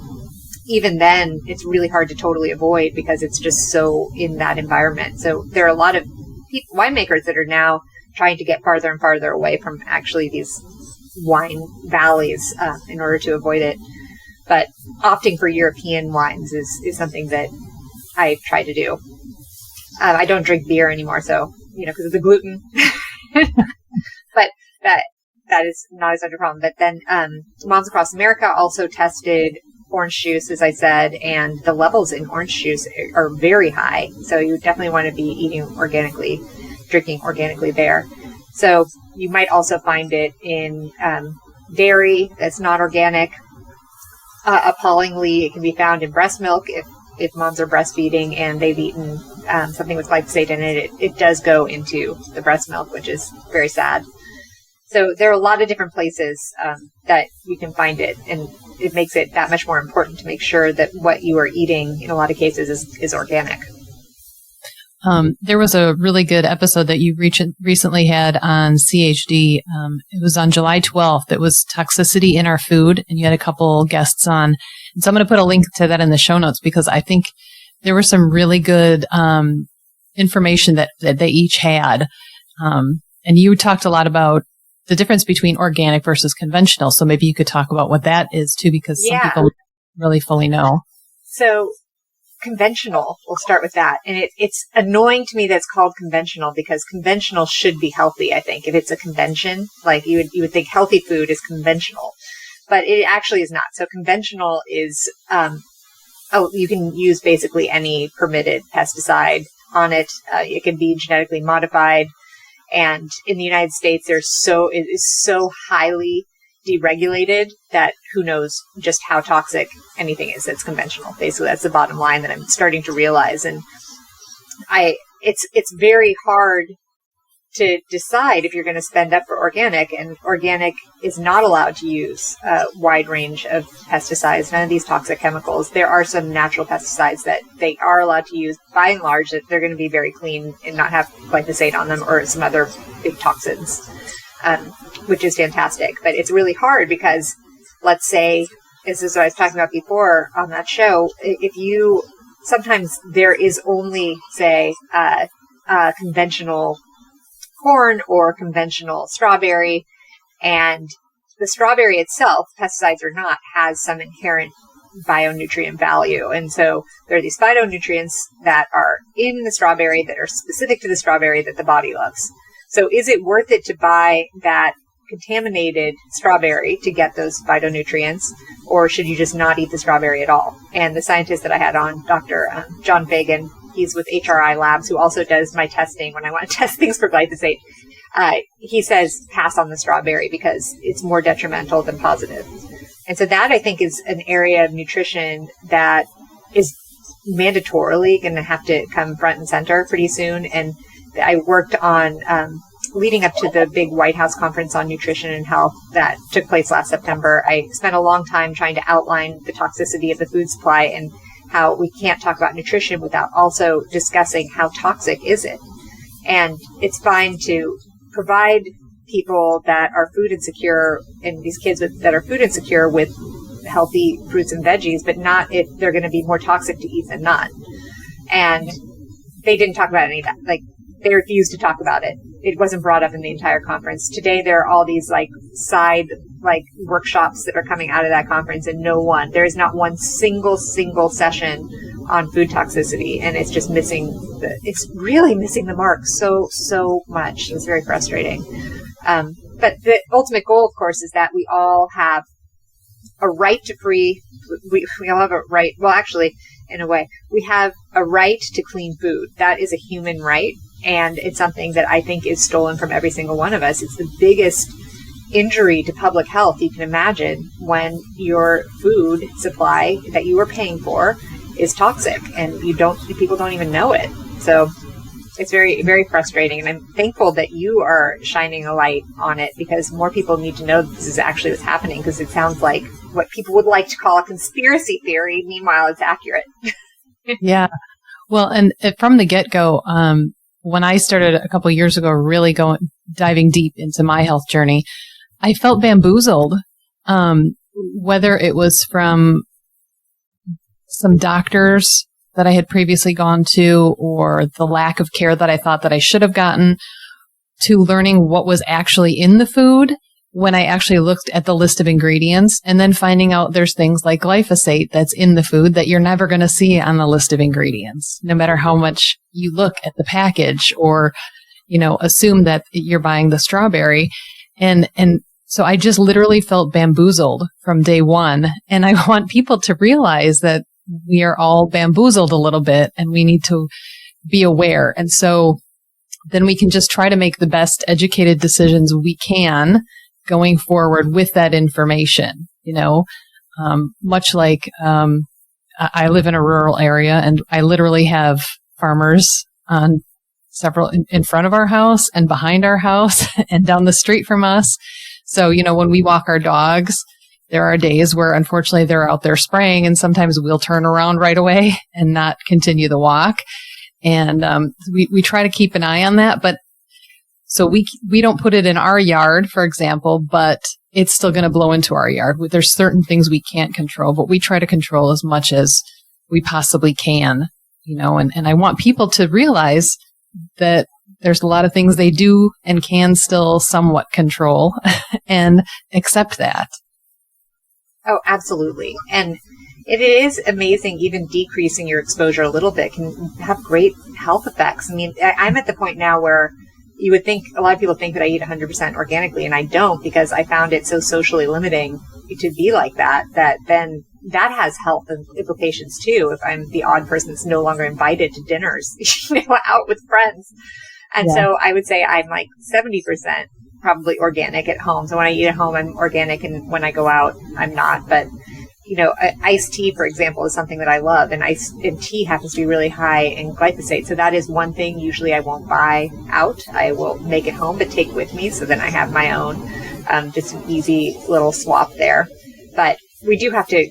B: even then, it's really hard to totally avoid because it's just so in that environment. So there are a lot of winemakers that are now trying to get farther and farther away from actually these wine valleys in order to avoid it. But opting for European wines is something that I try to do. I don't drink beer anymore, so, because of the gluten. But that is not as much a problem. But then Moms Across America also tested orange juice, as I said, and the levels in orange juice are very high. So you definitely want to be eating organically, drinking organically there. So you might also find it in dairy that's not organic. Appallingly, it can be found in breast milk if moms are breastfeeding and they've eaten something with glyphosate in it. It does go into the breast milk, which is very sad. So there are a lot of different places that you can find it, and it makes it that much more important to make sure that what you are eating in a lot of cases is organic.
A: There was a really good episode that you recently had on CHD. It was on July 12th. It was Toxicity in Our Food, and you had a couple guests on. And so I'm going to put a link to that in the show notes because I think there was some really good information that they each had. And you talked a lot about the difference between organic versus conventional. So maybe you could talk about what that is too, because some people don't really fully know.
B: So conventional, we'll start with that. And it's annoying to me that it's called conventional because conventional should be healthy, I think. If it's a convention, like you would think healthy food is conventional, but it actually is not. So conventional is, you can use basically any permitted pesticide on it. It can be genetically modified. And in the United States, it is so highly deregulated that who knows just how toxic anything is that's conventional. Basically, that's the bottom line that I'm starting to realize. And it's very hard to decide if you're going to spend up for organic, and organic is not allowed to use a wide range of pesticides, none of these toxic chemicals. There are some natural pesticides that they are allowed to use. By and large, that they're going to be very clean and not have glyphosate on them or some other big toxins, which is fantastic. But it's really hard because, let's say, this is what I was talking about before on that show, sometimes there is only, say, conventional corn or conventional strawberry, and the strawberry itself, pesticides or not, has some inherent bionutrient value. And so there are these phytonutrients that are in the strawberry that are specific to the strawberry that the body loves. So is it worth it to buy that contaminated strawberry to get those phytonutrients, or should you just not eat the strawberry at all? And the scientist that I had on, Dr. John Fagan, he's with HRI Labs, who also does my testing when I want to test things for glyphosate. He says pass on the strawberry because it's more detrimental than positive. And so that, I think, is an area of nutrition that is mandatorily going to have to come front and center pretty soon. And I worked on leading up to the big White House conference on nutrition and health that took place last September. I spent a long time trying to outline the toxicity of the food supply and how we can't talk about nutrition without also discussing how toxic is it. And it's fine to provide people that are food insecure and these kids that are food insecure with healthy fruits and veggies, but not if they're going to be more toxic to eat than not. And they didn't talk about any of that. Like, they refused to talk about it. It wasn't brought up in the entire conference. Today, there are all these side workshops that are coming out of that conference, and there is not one single session on food toxicity, and it's just it's really missing the mark so much. It's very frustrating. But the ultimate goal, of course, is that we all have a right to we all have a right. Well, actually, in a way, we have a right to clean food. That is a human right. And it's something that I think is stolen from every single one of us. It's the biggest injury to public health you can imagine when your food supply that you are paying for is toxic and people don't even know it. So it's very, very frustrating. And I'm thankful that you are shining a light on it because more people need to know that this is actually what's happening, because it sounds like what people would like to call a conspiracy theory. Meanwhile, it's accurate.
A: Yeah. Well, and from the get-go, when I started a couple of years ago, really diving deep into my health journey, I felt bamboozled, whether it was from some doctors that I had previously gone to, or the lack of care that I thought that I should have gotten, to learning what was actually in the food when I actually looked at the list of ingredients, and then finding out there's things like glyphosate that's in the food that you're never going to see on the list of ingredients, no matter how much you look at the package or, assume that you're buying the strawberry. And so I just literally felt bamboozled from day one. And I want people to realize that we are all bamboozled a little bit and we need to be aware. And so then we can just try to make the best educated decisions we can going forward with that information, much like I live in a rural area, and I literally have farmers on several in front of our house and behind our house and down the street from us. So, when we walk our dogs, there are days where unfortunately they're out there spraying, and sometimes we'll turn around right away and not continue the walk. And we try to keep an eye on that, but so we don't put it in our yard, for example, but it's still going to blow into our yard. There's certain things we can't control, but we try to control as much as we possibly can, and I want people to realize that there's a lot of things they do and can still somewhat control and accept that.
B: Oh, absolutely. And it is amazing, even decreasing your exposure a little bit can have great health effects. I mean, I'm at the point now where you would think, a lot of people think that I eat 100% organically, and I don't, because I found it so socially limiting to be like that then that has health implications too. If I'm the odd person that's no longer invited to dinners, out with friends. And so I would say I'm like 70% probably organic at home. So when I eat at home, I'm organic, and when I go out, I'm not. But iced tea, for example, is something that I love, and tea happens to be really high in glyphosate. So that is one thing usually I won't buy out. I will make it home, but take with me, so then I have my own, just an easy little swap there. But we do have to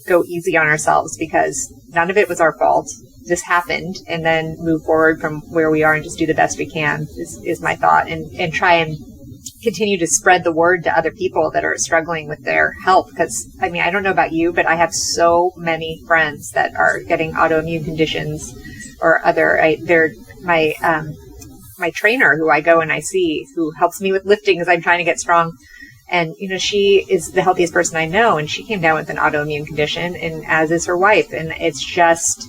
B: go easy on ourselves, because none of it was our fault. This happened, and then move forward from where we are and just do the best we can is my thought, and try and continue to spread the word to other people that are struggling with their health. Because, I don't know about you, but I have so many friends that are getting autoimmune conditions or my trainer who I go and I see, who helps me with lifting as I'm trying to get strong. And, she is the healthiest person I know, and she came down with an autoimmune condition, and as is her wife. And it's just,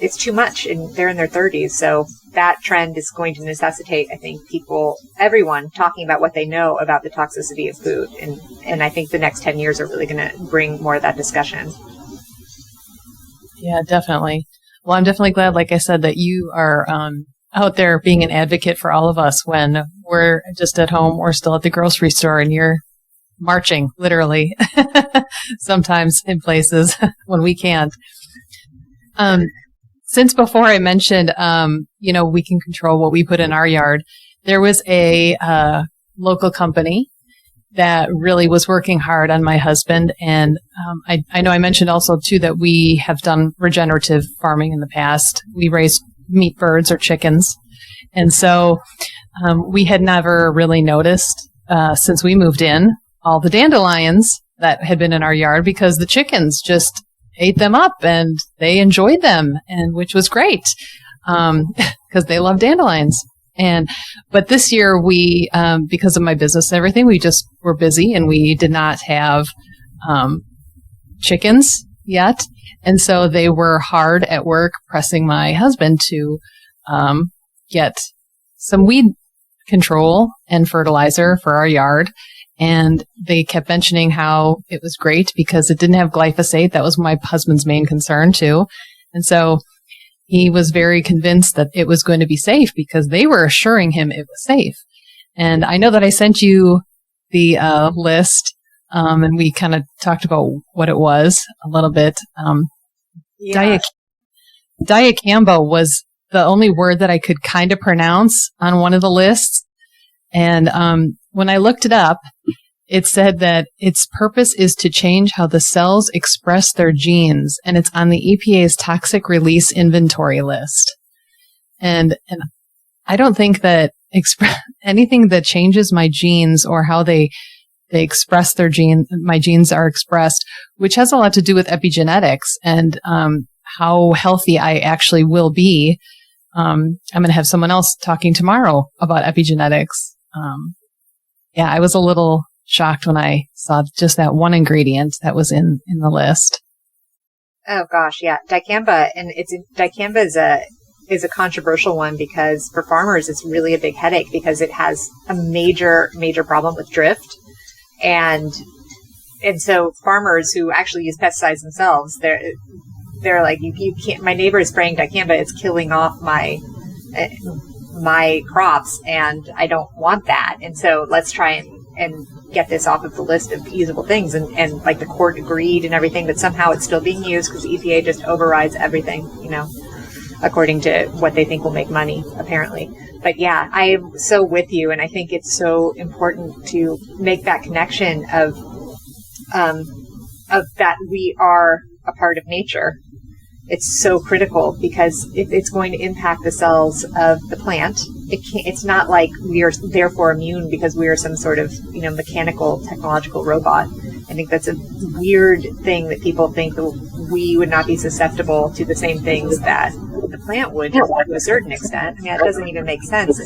B: it's too much, and they're in their 30s. So that trend is going to necessitate, I think, everyone talking about what they know about the toxicity of food. And I think the next 10 years are really going to bring more of that discussion.
A: Yeah, definitely. Well, I'm definitely glad, like I said, that you are out there being an advocate for all of us when we're just at home or still at the grocery store, and you're marching, literally, sometimes in places when we can't. Since before I mentioned, we can control what we put in our yard, there was a local company that really was working hard on my husband. And I know I mentioned also, too, that we have done regenerative farming in the past. We raised meat birds or chickens. And so we had never really noticed, since we moved in, all the dandelions that had been in our yard, because the chickens just ate them up and they enjoyed them, and which was great, because they love dandelions. But this year we, because of my business and everything, we just were busy, and we did not have chickens yet. And so they were hard at work pressing my husband to get some weed control and fertilizer for our yard. And they kept mentioning how it was great because it didn't have glyphosate. That was my husband's main concern, too. And so he was very convinced that it was going to be safe, because they were assuring him it was safe. And I know that I sent you the list, and we kind of talked about what it was a little bit. Dicamba was the only word that I could kind of pronounce on one of the lists. And when I looked it up, it said that its purpose is to change how the cells express their genes, and it's on the EPA's toxic release inventory list. And I don't think that anything that changes my genes or how they express my genes are expressed, which has a lot to do with epigenetics and how healthy I actually will be. I'm going to have someone else talking tomorrow about epigenetics. I was a little shocked when I saw just that one ingredient that was in the list.
B: Oh gosh, yeah, dicamba, and dicamba is a controversial one because for farmers it's really a big headache because it has a major problem with drift, and so farmers who actually use pesticides themselves, they're like, you can't. My neighbor is spraying dicamba; it's killing off my crops, and I don't want that. And so let's try and get this off of the list of usable things. And like the court agreed and everything, but somehow it's still being used because the EPA just overrides everything, according to what they think will make money, apparently. But yeah, I am so with you, and I think it's so important to make that connection of that we are a part of nature. It's so critical because it's going to impact the cells of the plant. It's not like we are therefore immune because we are some sort of, mechanical, technological robot. I think that's a weird thing that people think that we would not be susceptible to the same things that the plant would to a certain extent. I mean, that doesn't even make sense.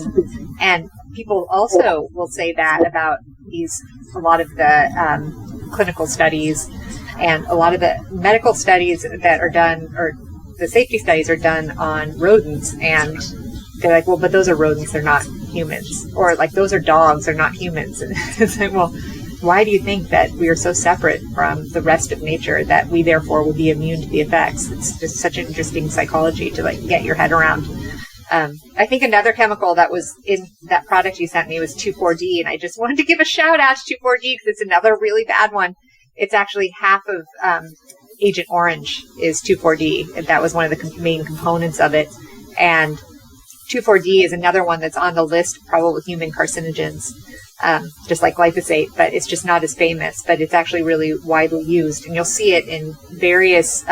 B: And people also will say that about a lot of the clinical studies. And a lot of the medical studies that are done, or the safety studies are done on rodents, and they're like, well, but those are rodents, they're not humans. Or like, those are dogs, they're not humans. And it's like, well, why do you think that we are so separate from the rest of nature that we therefore would be immune to the effects? It's just such an interesting psychology to get your head around. I think another chemical that was in that product you sent me was 2,4-D, and I just wanted to give a shout out to 2,4-D because it's another really bad one. It's actually half of Agent Orange is 2,4-D. And that was one of the main components of it. And 2,4-D is another one that's on the list of probable human carcinogens, just like glyphosate, but it's just not as famous, but it's actually really widely used. And you'll see it in various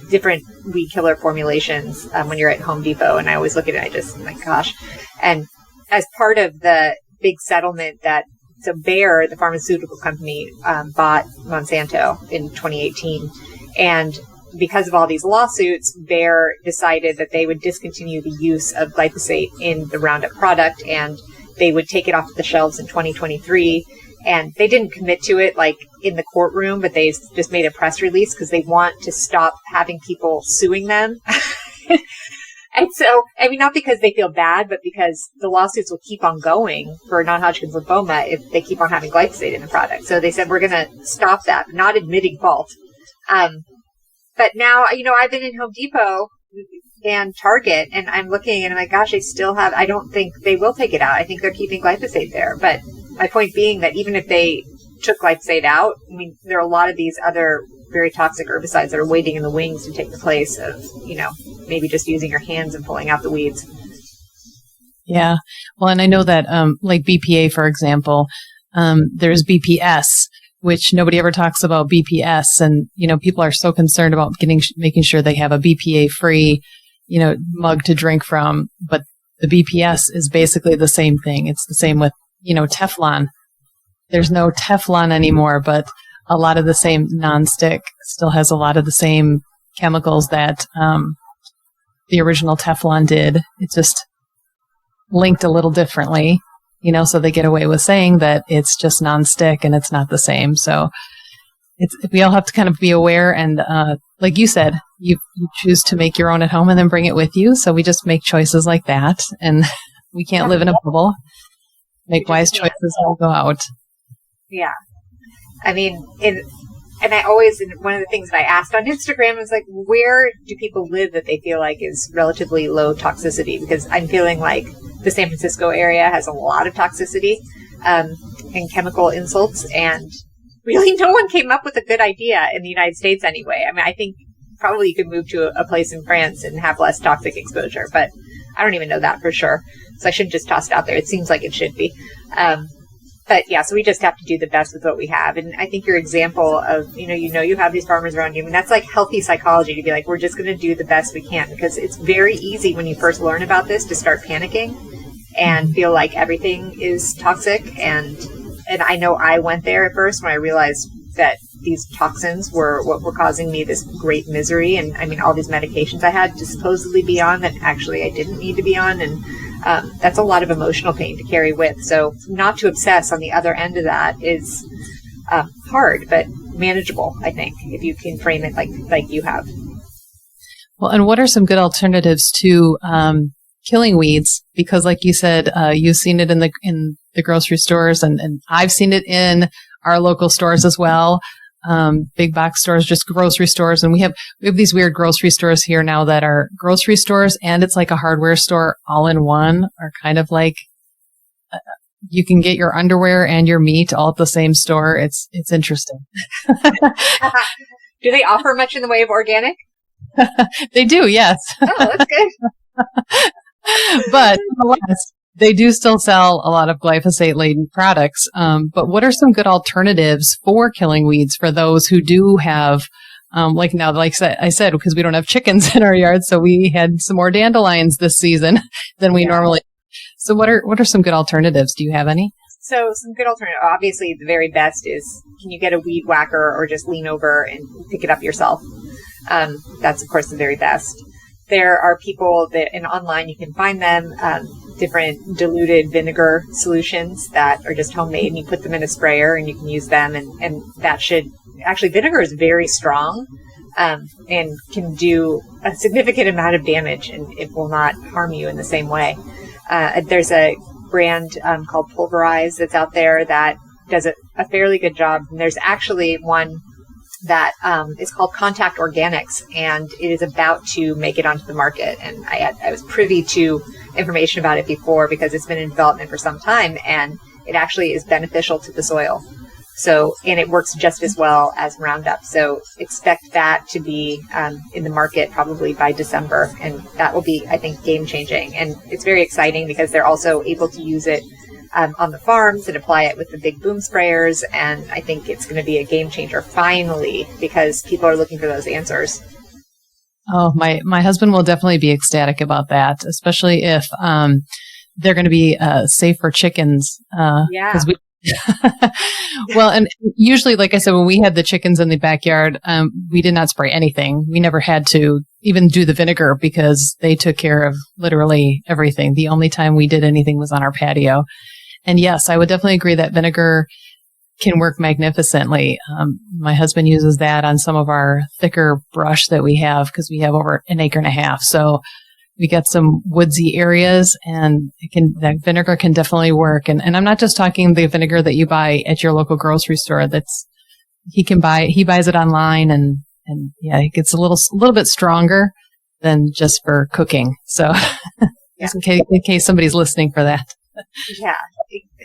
B: different weed killer formulations when you're at Home Depot. And I always look at it, my gosh. And as part of the big settlement so Bayer, the pharmaceutical company, bought Monsanto in 2018. And because of all these lawsuits, Bayer decided that they would discontinue the use of glyphosate in the Roundup product, and they would take it off the shelves in 2023. And they didn't commit to it in the courtroom, but they just made a press release because they want to stop having people suing them. And so, not because they feel bad, but because the lawsuits will keep on going for non-Hodgkin's lymphoma if they keep on having glyphosate in the product. So they said, we're going to stop that, not admitting fault. But now, I've been in Home Depot and Target, and I'm looking, and I'm like, gosh, I don't think they will take it out. I think they're keeping glyphosate there. But my point being that even if they took glyphosate out, there are a lot of these other very toxic herbicides that are waiting in the wings to take the place of, maybe just using your hands and pulling out the weeds.
A: Yeah. Well, and I know that, like BPA, for example, there's BPS, which nobody ever talks about BPS. And, people are so concerned about making sure they have a BPA free, mug to drink from. But the BPS is basically the same thing. It's the same with, Teflon. There's no Teflon anymore, but a lot of the same nonstick still has a lot of the same chemicals that the original Teflon did. It's just linked a little differently, so they get away with saying that it's just nonstick and it's not the same. So we all have to kind of be aware. And like you said, you choose to make your own at home and then bring it with you. So we just make choices like that. And we can't live in a bubble. Make wise choices as we go out.
B: Yeah. And I always, one of the things that I asked on Instagram was where do people live that they feel like is relatively low toxicity? Because I'm feeling like the San Francisco area has a lot of toxicity and chemical insults, and really no one came up with a good idea in the United States anyway. I think probably you could move to a place in France and have less toxic exposure, but I don't even know that for sure. So I shouldn't just toss it out there. It seems like it should be. But yeah, so we just have to do the best with what we have. And I think your example of, you have these farmers around you, that's like healthy psychology to be we're just going to do the best we can, because it's very easy when you first learn about this to start panicking. and feel like everything is toxic. And I know I went there at first when I realized that these toxins were what were causing me this great misery. And I mean, all these medications I had to supposedly be on that actually I didn't need to be on. And that's a lot of emotional pain to carry with. So not to obsess on the other end of that is hard, but manageable, I think, if you can frame it like you have.
A: Well, and what are some good alternatives to killing weeds? Because like you said, you've seen it in the grocery stores, and I've seen it in our local stores as well. Big box stores, just grocery stores. And we have these weird grocery stores here now that are grocery stores, and it's like a hardware store all in one, or kind of like you can get your underwear and your meat all at the same store. It's interesting.
B: Do they offer much in the way of organic?
A: They do, yes.
B: Oh, that's good.
A: But nonetheless, they do still sell a lot of glyphosate-laden products. But what are some good alternatives for killing weeds for those who do have, like I said, because we don't have chickens in our yard, so we had some more dandelions this season than we normally. So what are some good alternatives? Do you have any?
B: So some good alternative. Obviously, the very best is, can you get a weed whacker or just lean over and pick it up yourself? That's, of course, the very best. There are people and online you can find them, different diluted vinegar solutions that are just homemade, and you put them in a sprayer and you can use them. And that actually, vinegar is very strong, and can do a significant amount of damage, and it will not harm you in the same way. There's a brand called Pulverize that's out there that does a fairly good job. And there's actually one that is called Contact Organics, and it is about to make it onto the market. And I was privy to information about it before because it's been in development for some time, and it actually is beneficial to the soil. So, and it works just as well as Roundup. So expect that to be in the market probably by December, and that will be, I think, game changing. And it's very exciting because they're also able to use it on the farms and apply it with the big boom sprayers. And I think it's going to be a game changer finally, because people are looking for those answers.
A: Oh, my husband will definitely be ecstatic about that, especially if they're going to be safe for chickens.
B: Yeah.
A: Well, and usually, like I said, when we had the chickens in the backyard, we did not spray anything. We never had to even do the vinegar because they took care of literally everything. The only time we did anything was on our patio. And yes, I would definitely agree that vinegar can work magnificently. My husband uses that on some of our thicker brush that we have because we have over an acre and a half. So we got some woodsy areas, and that vinegar can definitely work. And I'm not just talking the vinegar that you buy at your local grocery store. He buys it online, and yeah, it gets a little bit stronger than just for cooking. So
B: yeah.
A: in case somebody's listening for that.
B: Yeah.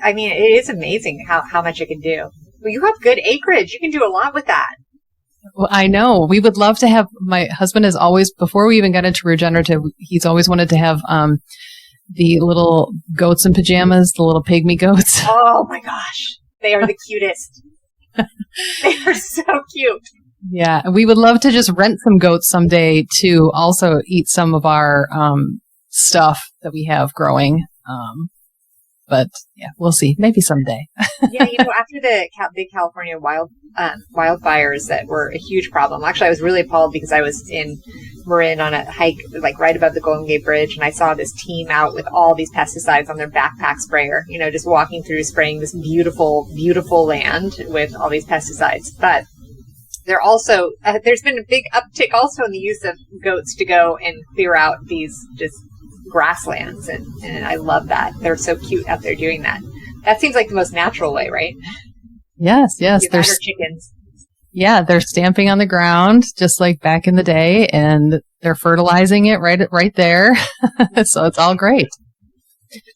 B: I mean, it is amazing how much it can do. Well, you have good acreage. You can do a lot with that.
A: Well, I know. We would love to have, my husband has always, before we even got into regenerative, he's always wanted to have the little goats in pajamas, the little pygmy goats.
B: Oh my gosh. They are the cutest. They are so cute.
A: Yeah. We would love to just rent some goats someday to also eat some of our stuff that we have growing. But yeah, we'll see. Maybe someday.
B: Yeah, after the big California wildfires that were a huge problem. Actually, I was really appalled because I was in Marin on a hike, like right above the Golden Gate Bridge, and I saw this team out with all these pesticides on their backpack sprayer. Just walking through, spraying this beautiful, beautiful land with all these pesticides. But they're also there's been a big uptick also in the use of goats to go and clear out these just grasslands, and I love that. They're so cute out there doing that. That seems like the most natural way, right?
A: Yes.
B: They're chickens.
A: Yeah, they're stamping on the ground just like back in the day, and they're fertilizing it right there. So it's all great.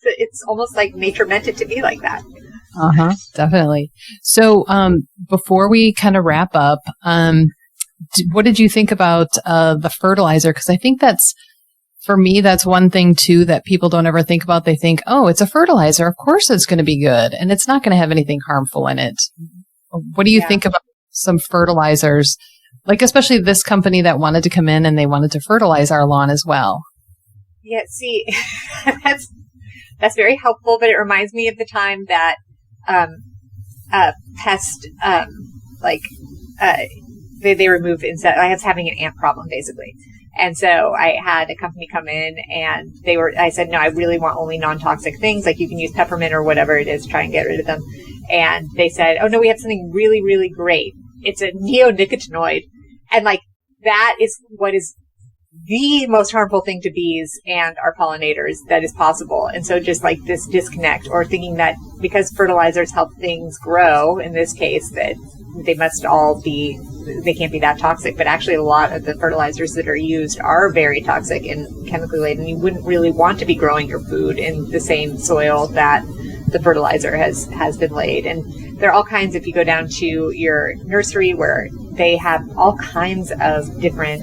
B: It's almost like nature meant it to be like that.
A: Definitely. So before we kind of wrap up, what did you think about the fertilizer? Because I think for me, that's one thing, too, that people don't ever think about. They think, oh, it's a fertilizer. Of course it's going to be good, and it's not going to have anything harmful in it. What do you think about some fertilizers, like especially this company that wanted to come in and they wanted to fertilize our lawn as well?
B: Yeah, see, that's very helpful, but it reminds me of the time that pest, they removed insect. I was having an ant problem, basically. And so I had a company come in and I said, no, I really want only non-toxic things. Like you can use peppermint or whatever it is, try and get rid of them. And they said, oh no, we have something really, really great. It's a neonicotinoid. And like, that is what is the most harmful thing to bees and our pollinators that is possible. And so just like this disconnect, or thinking that because fertilizers help things grow, in this case, that they must all be, they can't be that toxic. But actually a lot of the fertilizers that are used are very toxic and chemically laden. You wouldn't really want to be growing your food in the same soil that the fertilizer has been laid. And there are all kinds, if you go down to your nursery, where they have all kinds of different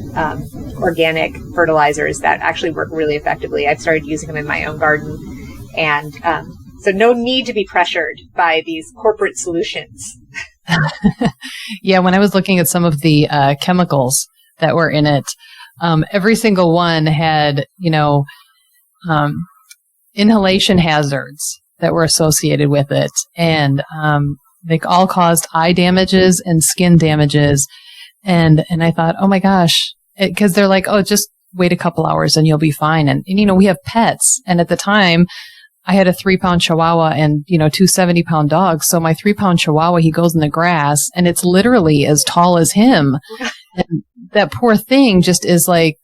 B: organic fertilizers that actually work really effectively. I've started using them in my own garden. And so no need to be pressured by these corporate solutions.
A: Yeah, when I was looking at some of the chemicals that were in it, every single one had, inhalation hazards that were associated with it. And they all caused eye damages and skin damages. And I thought, oh my gosh, because they're like, oh, just wait a couple hours and you'll be fine. And we have pets. And at the time, I had a 3-pound Chihuahua and, 2 70-pound dogs. So my 3-pound Chihuahua, he goes in the grass and it's literally as tall as him. And that poor thing just is like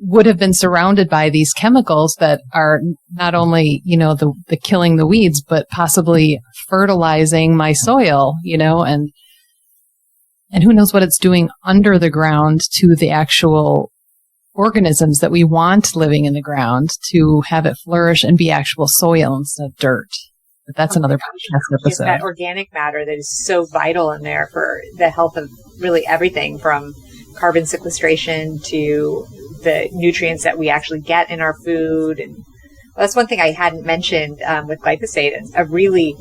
A: would have been surrounded by these chemicals that are not only, the killing the weeds, but possibly fertilizing my soil, and who knows what it's doing under the ground to the actual organisms that we want living in the ground to have it flourish and be actual soil instead of dirt. But that's another podcast episode.
B: It's that organic matter that is so vital in there for the health of really everything, from carbon sequestration to the nutrients that we actually get in our food. And that's one thing I hadn't mentioned with glyphosate. A really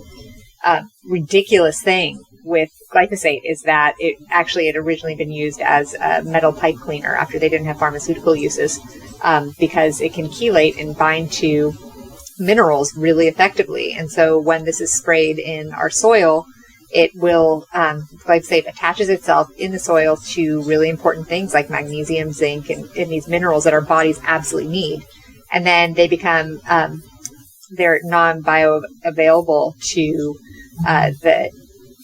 B: ridiculous thing with glyphosate is that it had originally been used as a metal pipe cleaner after they didn't have pharmaceutical uses, because it can chelate and bind to minerals really effectively. And so when this is sprayed in our soil, it will, glyphosate attaches itself in the soil to really important things like magnesium, zinc, and these minerals that our bodies absolutely need. And then they become, they're non-bioavailable to the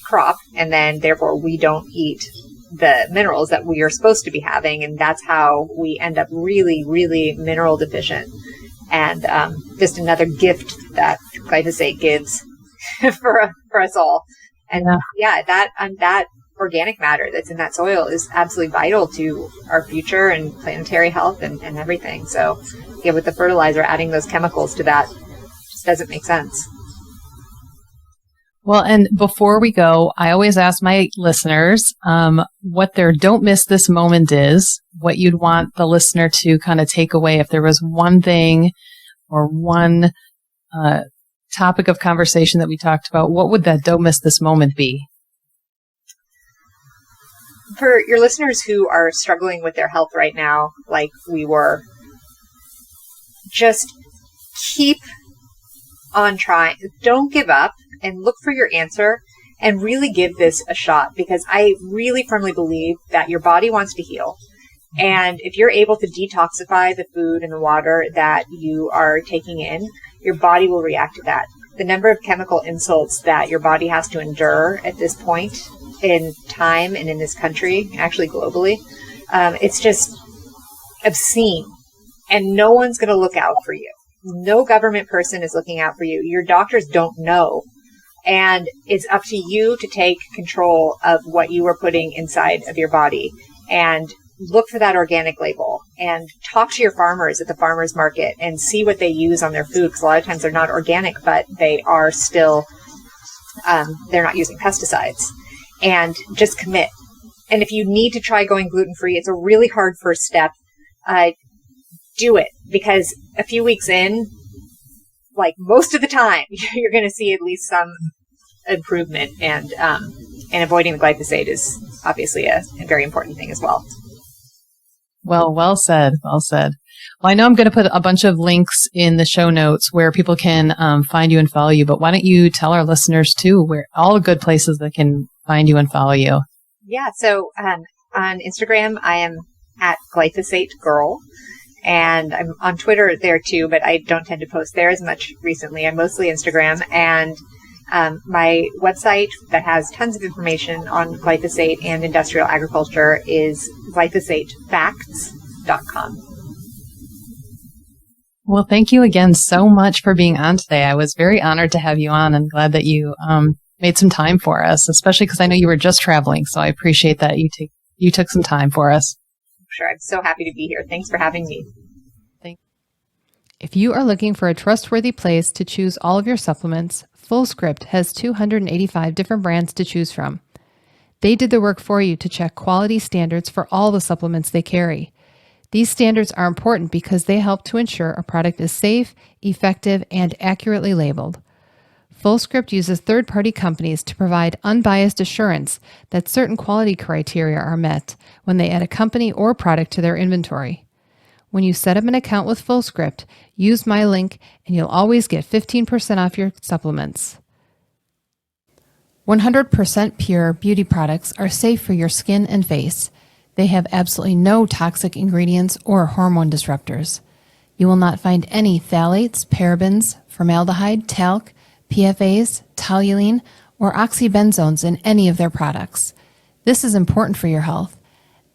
B: crop, and then therefore we don't eat the minerals that we are supposed to be having, and that's how we end up really, really mineral deficient. And just another gift that glyphosate gives for us all. And that organic matter that's in that soil is absolutely vital to our future and planetary health and everything. So with the fertilizer, adding those chemicals to that just doesn't make sense.
A: Well, and before we go, I always ask my listeners what their don't miss this moment is, what you'd want the listener to kind of take away. If there was one thing or one topic of conversation that we talked about, what would that don't miss this moment be?
B: For your listeners who are struggling with their health right now, like we were, just keep on trying. Don't give up and look for your answer and really give this a shot, because I really firmly believe that your body wants to heal. And if you're able to detoxify the food and the water that you are taking in, your body will react to that. The number of chemical insults that your body has to endure at this point in time and in this country, actually globally, it's just obscene. And no one's going to look out for you. No government person is looking out for you. Your doctors don't know. And it's up to you to take control of what you are putting inside of your body. And look for that organic label and talk to your farmers at the farmers market and see what they use on their food. Because a lot of times they're not organic, but they are still, they're not using pesticides. And just commit. And if you need to try going gluten-free, it's a really hard first step. Do it, because a few weeks in, like most of the time, you're going to see at least some improvement. And avoiding the glyphosate is obviously a very important thing as well.
A: Well said. Well said. Well, I know I'm going to put a bunch of links in the show notes where people can find you and follow you, but why don't you tell our listeners too, where all the good places that can find you and follow you?
B: Yeah. So on Instagram, I am at Glyphosate Girl. And I'm on Twitter there too, but I don't tend to post there as much recently. I'm mostly Instagram. And my website that has tons of information on glyphosate and industrial agriculture is glyphosatefacts.com.
A: Well, thank you again so much for being on today. I was very honored to have you on and glad that you made some time for us, especially because I know you were just traveling. So I appreciate that you took some time for us.
B: Sure. I'm so happy to be here. Thanks for having me.
A: If you are looking for a trustworthy place to choose all of your supplements, FullScript has 285 different brands to choose from. They did the work for you to check quality standards for all the supplements they carry. These standards are important because they help to ensure a product is safe, effective, and accurately labeled. FullScript uses third-party companies to provide unbiased assurance that certain quality criteria are met when they add a company or product to their inventory. When you set up an account with FullScript, use my link and you'll always get 15% off your supplements. 100% pure beauty products are safe for your skin and face. They have absolutely no toxic ingredients or hormone disruptors. You will not find any phthalates, parabens, formaldehyde, talc, PFAs, toluene, or oxybenzones in any of their products. This is important for your health.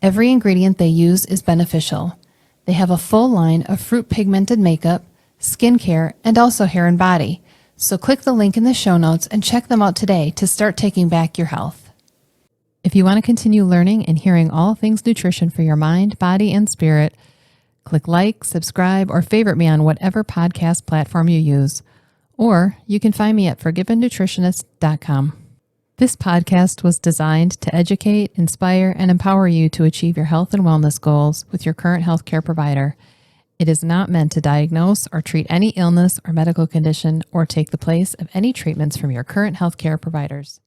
A: Every ingredient they use is beneficial. They have a full line of fruit pigmented makeup, skincare, and also hair and body. So click the link in the show notes and check them out today to start taking back your health. If you want to continue learning and hearing all things nutrition for your mind, body, and spirit, click like, subscribe, or favorite me on whatever podcast platform you use. Or you can find me at ForgiveGlyphosate.com. This podcast was designed to educate, inspire, and empower you to achieve your health and wellness goals with your current healthcare provider. It is not meant to diagnose or treat any illness or medical condition or take the place of any treatments from your current healthcare providers.